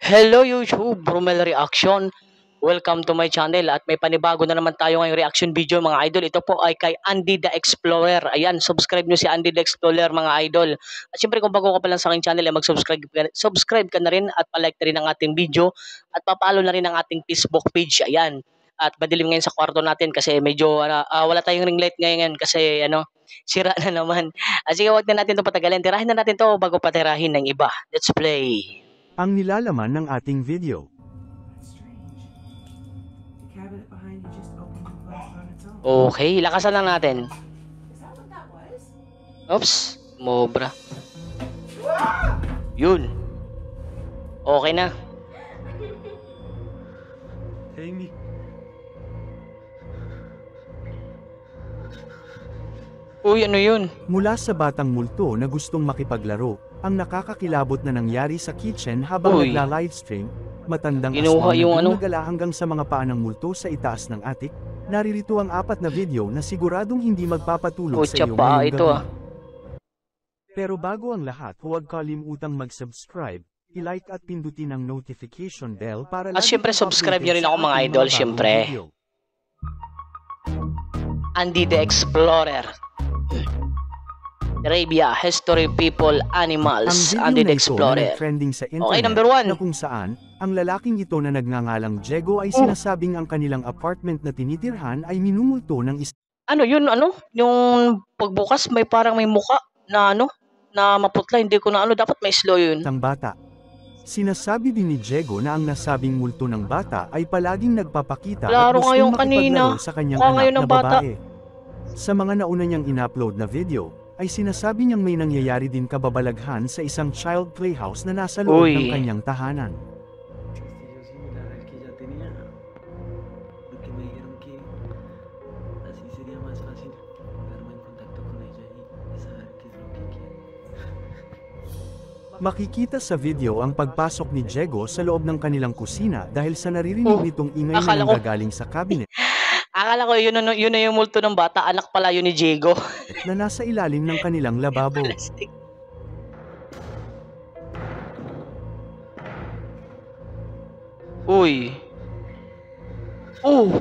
Hello YouTube, Romel Reaction. Welcome to my channel at may panibago na naman tayo ngayong reaction video mga idol. Ito po ay kay Andy the Explorer. Ayan, subscribe nyo si Andy the Explorer mga idol. At syempre kung bago ka pa lang sa aking channel ay subscribe ka na rin at palike na rin ang ating video at papalo na rin ang ating Facebook page. Ayan. At madilim ngayon sa kwarto natin kasi medyo wala tayong ring light ngayon kasi sira na naman. At sige, wag na natin ito patagalin. Tirahin na natin to bago patirahin ng iba. Let's play. Ang nilalaman ng ating video. Okay, lakasan lang natin. Oops, mobra. Yun. Okay na. Amy. Uy, ano yun? Mula sa batang multo na gustong makipaglaro, ang nakakakilabot na nangyari sa kitchen habang nagla-livestream, matandang aswang na gumagala hanggang sa mga paa ng multo sa itaas ng attic, naririto ang 4 na video na siguradong hindi magpapatulog sa iyo ngayong gabi. Pero bago ang lahat, huwag kalimutang mag-subscribe, i-like at pindutin ang notification bell para at syempre subscribe nyo rin ako mga idol, syempre. Andy the Explorer. Arabia, History, People, Animals, Andy the Explorer. Okay, number 1. Na kung saan, ang lalaking ito na nagngangalang Diego ay sinasabing ang kanilang apartment na tinitirhan ay minumulto ng Ano yun, yung pagbukas may parang may muka na na maputla, hindi ko na dapat may slow yun. Ng bata. Sinasabi din ni Diego na ang nasabing multo ng bata ay palaging nagpapakita at gustong makipaglaro sa kanyang anak na babae. Sa mga nauna niyang in-upload na video, ay sinasabi niyang may nangyayari din kababalaghan sa isang child playhouse na nasa loob ng kanyang tahanan. Makikita sa video ang pagpasok ni Diego sa loob ng kanilang kusina dahil sa naririnig nitong ingay na nanggagaling sa cabinet. Akala ko yun na yung multo ng bata, anak pala yun ni Diego. Na nasa ilalim ng kanilang lababo. Uy. Oh.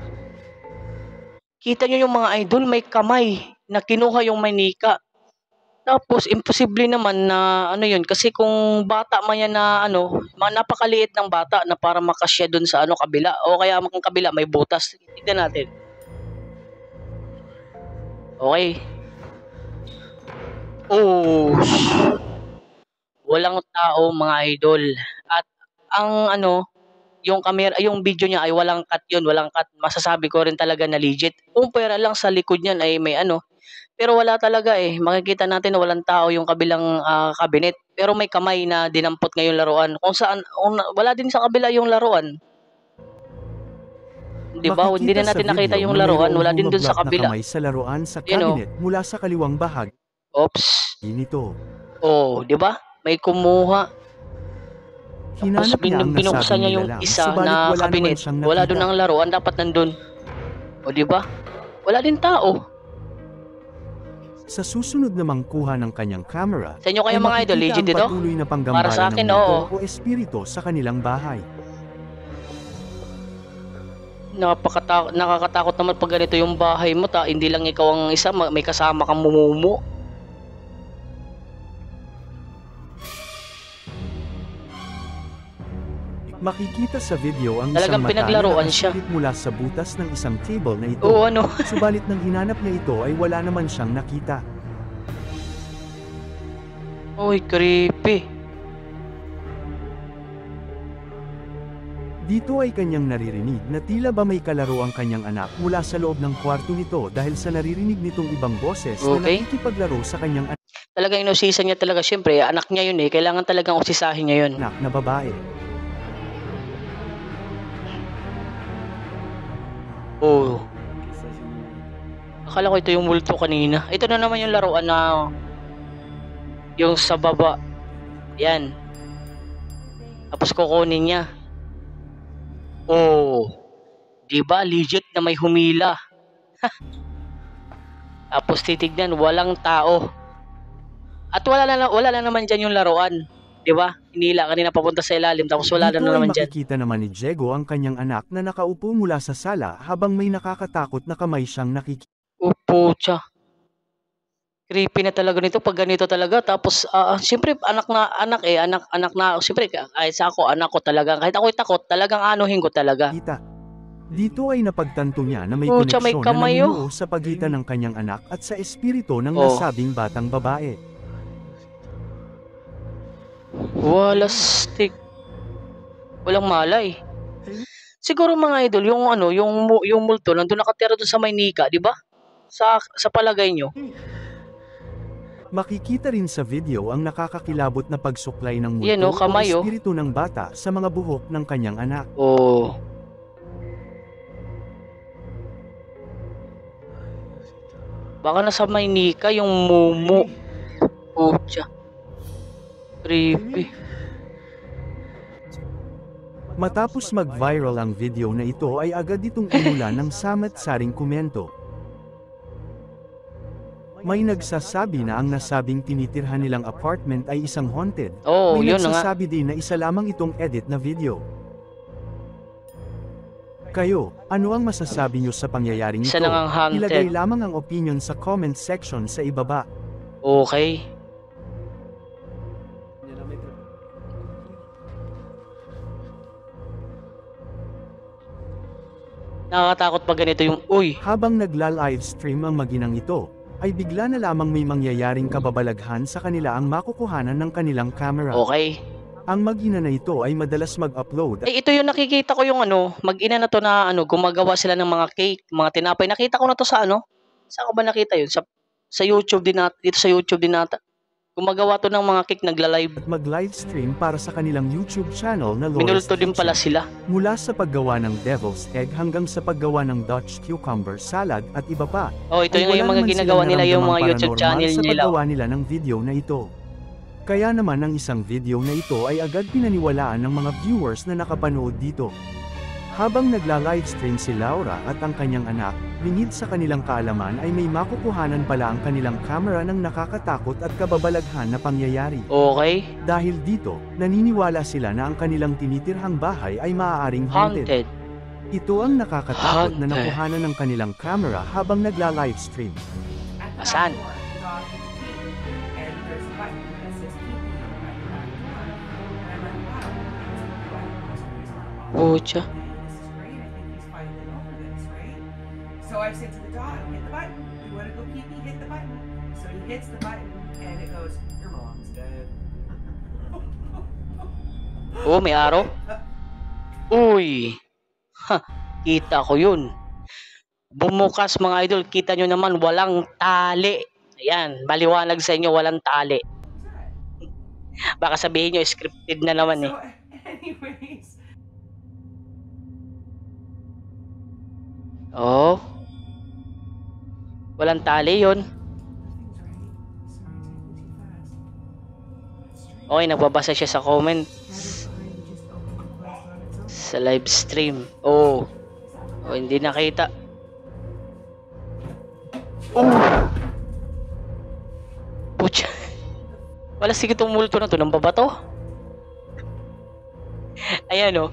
Kita nyo yung mga idol, may kamay na kinuha yung manika. Tapos imposible naman na yun kasi kung bata man yan na napakaliit ng bata na para makasya dun sa kabila o kaya ang kabila may butas. Tignan natin. Okay. Oh. Walang tao mga idol. At ang yung camera, yung video niya ay walang cut yun, walang cut. Masasabi ko rin talaga na legit. Kung pera lang sa likod niyan ay may pero wala talaga eh. Makikita natin na walang tao yung kabilang cabinet. Pero may kamay na dinampot ngayong laruan. Kung saan, wala din sa kabila yung laruan. Diba? Hindi na natin nakita yung laruan. Wala din dun sa kabila. Kamay sa laruan sa cabinet mula sa kaliwang bahag. Oops. Inito. Oh, diba? May kumuha. Tapos binuksan niya yung isa na cabinet. Wala dun ang laruan. Dapat nandun. O diba? Wala din tao. Sa susunod na mangkuha ng kanyang camera, sa inyo kayo mga idol, legit ito? Para sa akin, o espiritu sa kanilang bahay. Nakakatakot naman pag ganito yung bahay mo, hindi lang ikaw ang isa, may kasama kang mumumu. Makikita sa video ang talagang isang pinaglaruan siya mula sa butas ng isang table na ito. Oo, Subalit nang hinanap niya ito ay wala naman siyang nakita. Uy, creepy. Dito ay kanyang naririnig na tila ba may kalaro ang kanyang anak mula sa loob ng kwarto nito dahil sa naririnig nitong ibang boses na nakikipaglaro sa kanyang anak. Talagang inusisa niya talaga, syempre, anak niya yun eh. Kailangan talagang usisahin niya yun. Anak na babae. Oh. Akala ko ito yung multo kanina. Ito na naman yung laruan na yung sa baba. Yan. Tapos kukunin niya. Oh. Diba? Legit na may humila. Tapos titignan, walang tao. At wala na naman dyan yung laruan. Di ba? Hinila kanina papunta sa ilalim tapos wala na Dito ay naman dyan. makikita naman ni Diego ang kanyang anak na nakaupo mula sa sala habang may nakakatakot na kamay siyang nakikita. Upo siya. Creepy na talaga nito pag ganito talaga. Tapos, siyempre, anak na, siyempre, kahit sa ako, anak ko talaga, kahit ako'y takot, talagang anuhin ko talaga. Dito ay napagtanto niya na may Pucha, may koneksyon na kamay, namunuo sa pagitan ng kanyang anak at sa espiritu ng Oh. nasabing batang babae. Wala stick. Walang malay. Siguro mga idol, yung ano, yung multo nandun nakatira doon sa Maynila, di ba? Sa palagay nyo. Makikita rin sa video ang nakakakilabot na pagsuklay ng multo Yan, oh, kamay, o espiritu ng bata sa mga buhok ng kanyang anak. Oh. Baka nasa Maynila yung mumu. Pucha. Creepy. Matapos mag-viral ang video na ito ay agad itong inulan ng samat-saring komento. May nagsasabi na ang nasabing tinitirhan nilang apartment ay isang haunted. Oh, May yun na nga. nagsasabi din na isa lamang itong edit na video. Kayo, ano ang masasabi niyo sa pangyayaring ito? Isa lang ang haunted. Ilagay lamang ang opinion sa comment section sa ibaba. Okay. Nakakatakot pag ganito yung, uy. Habang nagla-livestream ang maginang ito, ay bigla na lamang may mangyayaring kababalaghan sa kanila ang makukuhanan ng kanilang camera. Okay. Ang mag-ina na ito ay madalas mag-upload Eh, ito yung nakikita ko yung ano, mag-ina na to na ano, gumagawa sila ng mga cake, mga tinapay. Nakita ko na to sa ano? Saan ko ba nakita yun? Sa YouTube din nata. Dito sa YouTube din nata. Gumagawa to ng mga cake, nagla-live. at mag-livestream para sa kanilang YouTube channel na Laura's Minulto din pala Kitchen. sila. Mula sa paggawa ng devil's egg hanggang sa paggawa ng Dutch cucumber salad at iba pa. Oh, ito ay yung wala mga naman ginagawa silang nila yung mga naramdamang YouTube paranormal channel sa nila. paggawa nila ng video na ito. Kaya naman ang isang video na ito ay agad pinaniwalaan ng mga viewers na nakapanood dito. Habang nagla-livestream si Laura at ang kanyang anak, lingid sa kanilang kaalaman ay may makukuhanan pala ang kanilang camera ng nakakatakot at kababalaghan na pangyayari. Okay. Dahil dito, naniniwala sila na ang kanilang tinitirhang bahay ay maaaring haunted. Haunted. Ito ang nakakatakot na Haunted. nakuhanan ng kanilang camera habang nagla-livestream. Asan? Pucha. So I said to the dog, hit the button. You want to go pee pee? Hit the button. So he hits the button and it goes, your mom's dead. Oh, may araw. Uy. Ha, kita ko yun. Bumukas mga idol, kita nyo naman walang tali. Ayan, maliwanag sa inyo walang tali. Baka sabihin nyo scripted na naman eh. So anyways, Oh. Walang tali yun. Okay, nagbabasa siya sa comment. Sa live stream. Oh. Oh, hindi nakita. Oh. Pucha. Wala sige itong multo na to. Nang babato. Ayan oh.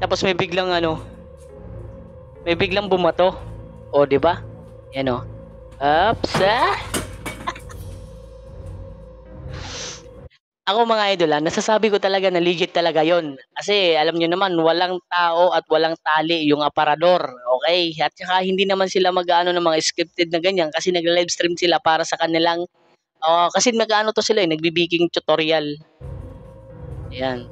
Tapos may biglang ano. May biglang bumato. O, di ba? Yan o. Ups, Ako mga idol, nasasabi ko talaga na legit talaga yon. Kasi alam nyo naman, walang tao at walang tali yung aparador. Okay? At saka hindi naman sila mag-ano ng mga scripted na ganyan kasi nag-livestream sila para sa kanilang kasi nag-ano to sila nagbibiking tutorial. Ayan.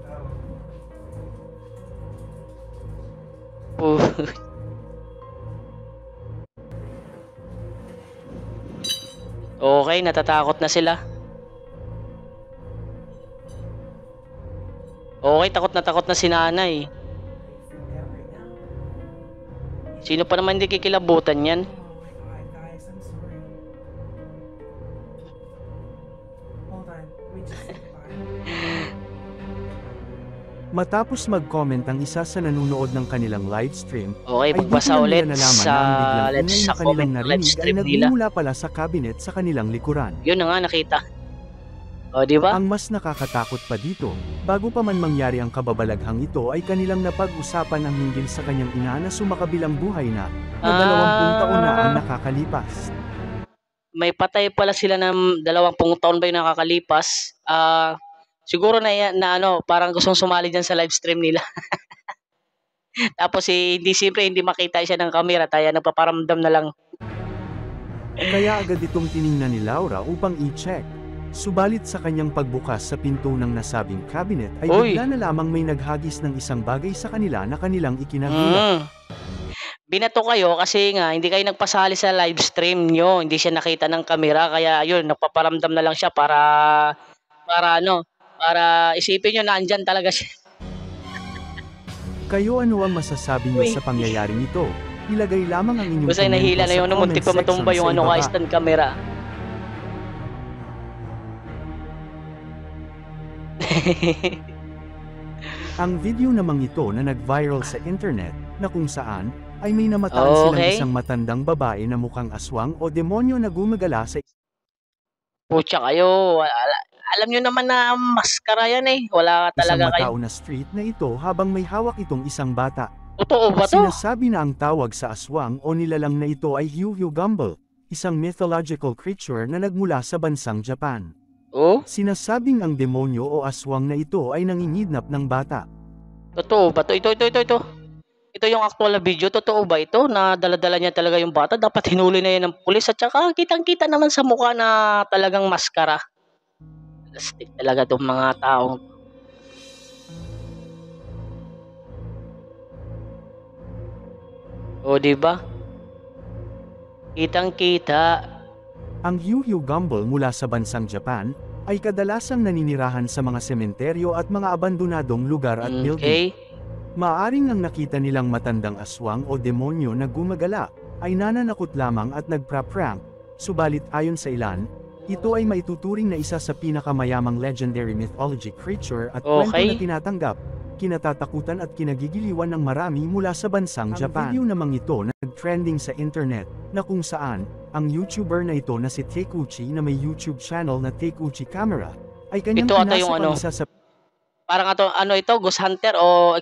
Okay, natatakot na sila. Okay, takot na si nanay. Sino pa naman hindi kikilabutan yan? oh my god, guys, I'm sorry. Hold on, let me just say goodbye. Matapos mag-comment ang isa sa nanunood ng kanilang livestream, Okay, ay pagbasa dito na ulit nila nalaman sa na ang biglang ingay na comment kanilang live narinig ay stream nila. nagmumula pala sa cabinet sa kanilang likuran. Yun na nga nakita. O, di ba? Ang mas nakakatakot pa dito, bago pa man mangyari ang kababalaghang ito ay kanilang napag-usapan ang hinggil sa kanyang ina na sumakabilang buhay na 20 taon na ang nakakalipas. May patay pala sila ng 20 taon ba yung nakakalipas. Siguro na ano, parang gustong sumali dyan sa live stream nila. Tapos hindi makita siya ng camera, kaya nagpaparamdam na lang. Kaya agad itong tiningnan ni Laura upang i-check. Subalit sa kanyang pagbukas sa pinto ng nasabing cabinet ay Uy! bigla na lamang may naghagis ng isang bagay sa kanila na kanilang ikinagulat. Binato kayo kasi nga hindi kayo nagpasali sa live stream nyo, hindi siya nakita ng camera, kaya yun, nagpaparamdam na lang siya para isipin nyo na andyan talaga siya. Kayo ano ang masasabi niyo Uy. sa pangyayaring ito? Ilagay lamang ang inyong Basta nahila na yun, muntik pa matumba yung sa ibaba. stand camera. Ang video namang ito na nag-viral sa internet, na kung saan, ay may namataan silang Okay. isang matandang babae na mukhang aswang o demonyo na gumagala sa Pucha kayo, alam nyo naman na maskara yan eh. Wala isang talaga kayo. matao na street na ito habang may hawak itong isang bata. Totoo ba to? Sinasabi na ang tawag sa aswang o nilalang na ito ay Hyuhyugumble, isang mythological creature na nagmula sa bansang Japan. Oh? Sinasabing ang demonyo o aswang na ito ay nanginidnap ng bata. Totoo ba to? Ito. Ito yung actual na video. Totoo ba ito? Na dala-dala niya talaga yung bata. Dapat hinuli na yan ng pulis. At saka kitang-kita naman sa mukha na talagang maskara. Plastic talaga itong mga taong. O, diba? Kitang-kita. Ang Hyuhyugumble mula sa bansang Japan ay kadalasang naninirahan sa mga sementeryo at mga abandonadong lugar at building. Okay. Maaring ang nakita nilang matandang aswang o demonyo na gumagala ay nananakot lamang at nagpra-prank, subalit ayon sa ilan, ito ay maituturing na isa sa pinakamayamang legendary mythology creature at kwento Okay. na tinatanggap, kinatatakutan at kinagigiliwan ng marami mula sa bansang Japan. Ang video namang ito na nag-trending sa internet, na kung saan, ang YouTuber na ito na si Takeuchi na may YouTube channel na Takeuchi Camera, ay kanyang Ito ata pinasok yung ang ano. isa sa Parang ito, Ghost Hunter o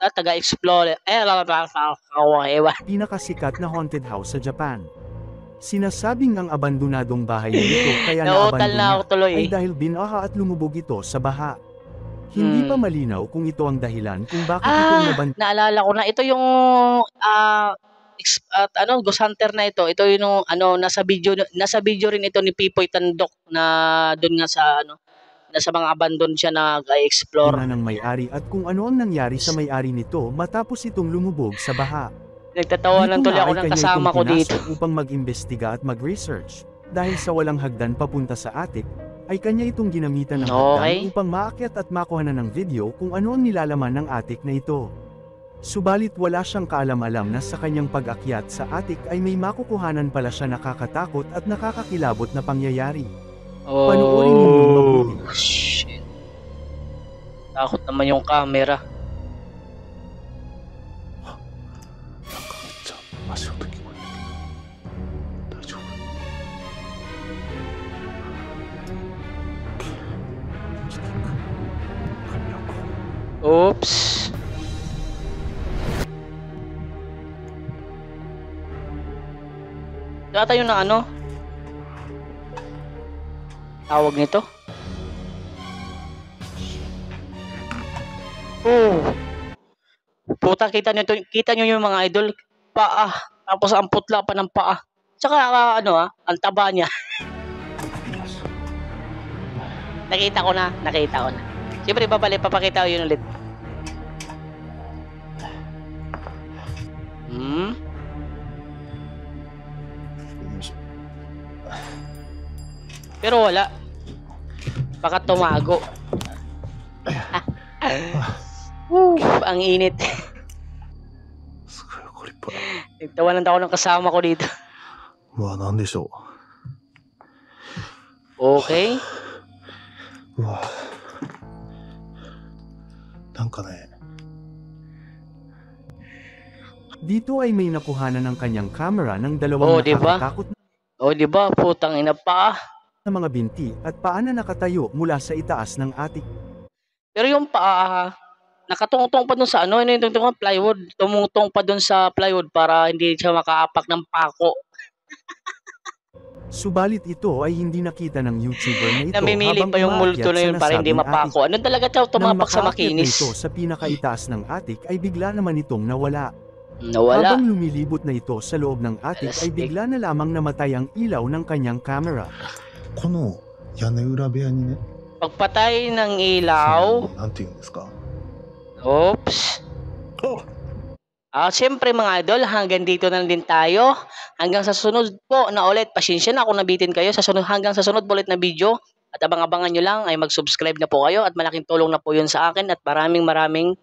taga-explore. Ewan. pinakasikat na haunted house sa Japan. Sinasabing ang abandonadong bahay na ito kaya Nautal na ako naabandona tuloy ay eh. dahil binaha at lumubog ito sa baha. Hindi pa malinaw kung ito ang dahilan kung bakit ito naban Naalala ko na. Ito yung Ghost Hunter na ito. Ito yung nasa video rin ito ni Pipoy Tandok na doon nga sa nasa mga abandon siya nag-explore. na ng may-ari at kung ano ang nangyari sa may-ari nito matapos itong lumubog sa baha. Nagtatawanan Dito tuloy nga ako ay ng kanya kasama itong ko dito. pinasok upang mag-imbestiga at mag-research. Dahil sa walang hagdan papunta sa attic, ay kanya itong ginamitan ng Okay. hagdan upang maakyat at makuha ng video kung ano ang nilalaman ng attic na ito. Subalit wala siyang kaalam-alam na sa kanyang pag-akyat sa attic ay may makukuhanan pala siya nakakatakot at nakakakilabot na pangyayari. Panoorin ninyong mabuti. Shit. Takot naman yung camera. めっちゃ足音聞こえるけど大丈夫ちょっと髪をこう Oops. Ito ata yung tawag nito. Oh. Puta, kita nyo yung mga idol. Paa. Tapos ang putla pa ng paa. Tsaka ang taba niya. Nakita ko na. Siyempre, papakita ko yun ulit. Pero wala. Baka tumago. Ang init. すごい怒りっぱい Nagtawanan ako ng kasama ko dito. うわなんでしょ Okay. ううわなんかね Dito ay may nakuhanan ng kanyang camera ng Oh, dalawang diba? nakakatakot na O, di ba? Putang ina pa. ng mga binti at paa na nakatayo mula sa itaas ng attic. Pero yung paa, nakatungtong pa dun sa ano yung tungtong plywood, tumutong pa dun sa plywood para hindi siya makaapak ng pako. Subalit ito ay hindi nakita ng YouTuber na ito Namimili habang pa yung multo umaakyat na sa yun para hindi nasabing mapako. attic. Ano talaga siya Nang tumapak sa makaakyat na makinis? ito sa pinakaitaas ng attic ay bigla naman itong nawala. Nawala. Habang lumilibot na ito sa loob ng attic ay bigla na lamang namatay ang ilaw ng kanyang camera. この屋根裏部屋にね、 Pagpatay ng ilaw, なんて言うんですか。 oops. Siyempre mga idol, hanggang dito na din tayo. Hanggang sa sunod po na ulit. Pasensya na kung nabitin kayo. Hanggang sa sunod po ulit na video. At abang-abangan nyo lang ay mag-subscribe na po kayo. At malaking tulong na po yun sa akin. At maraming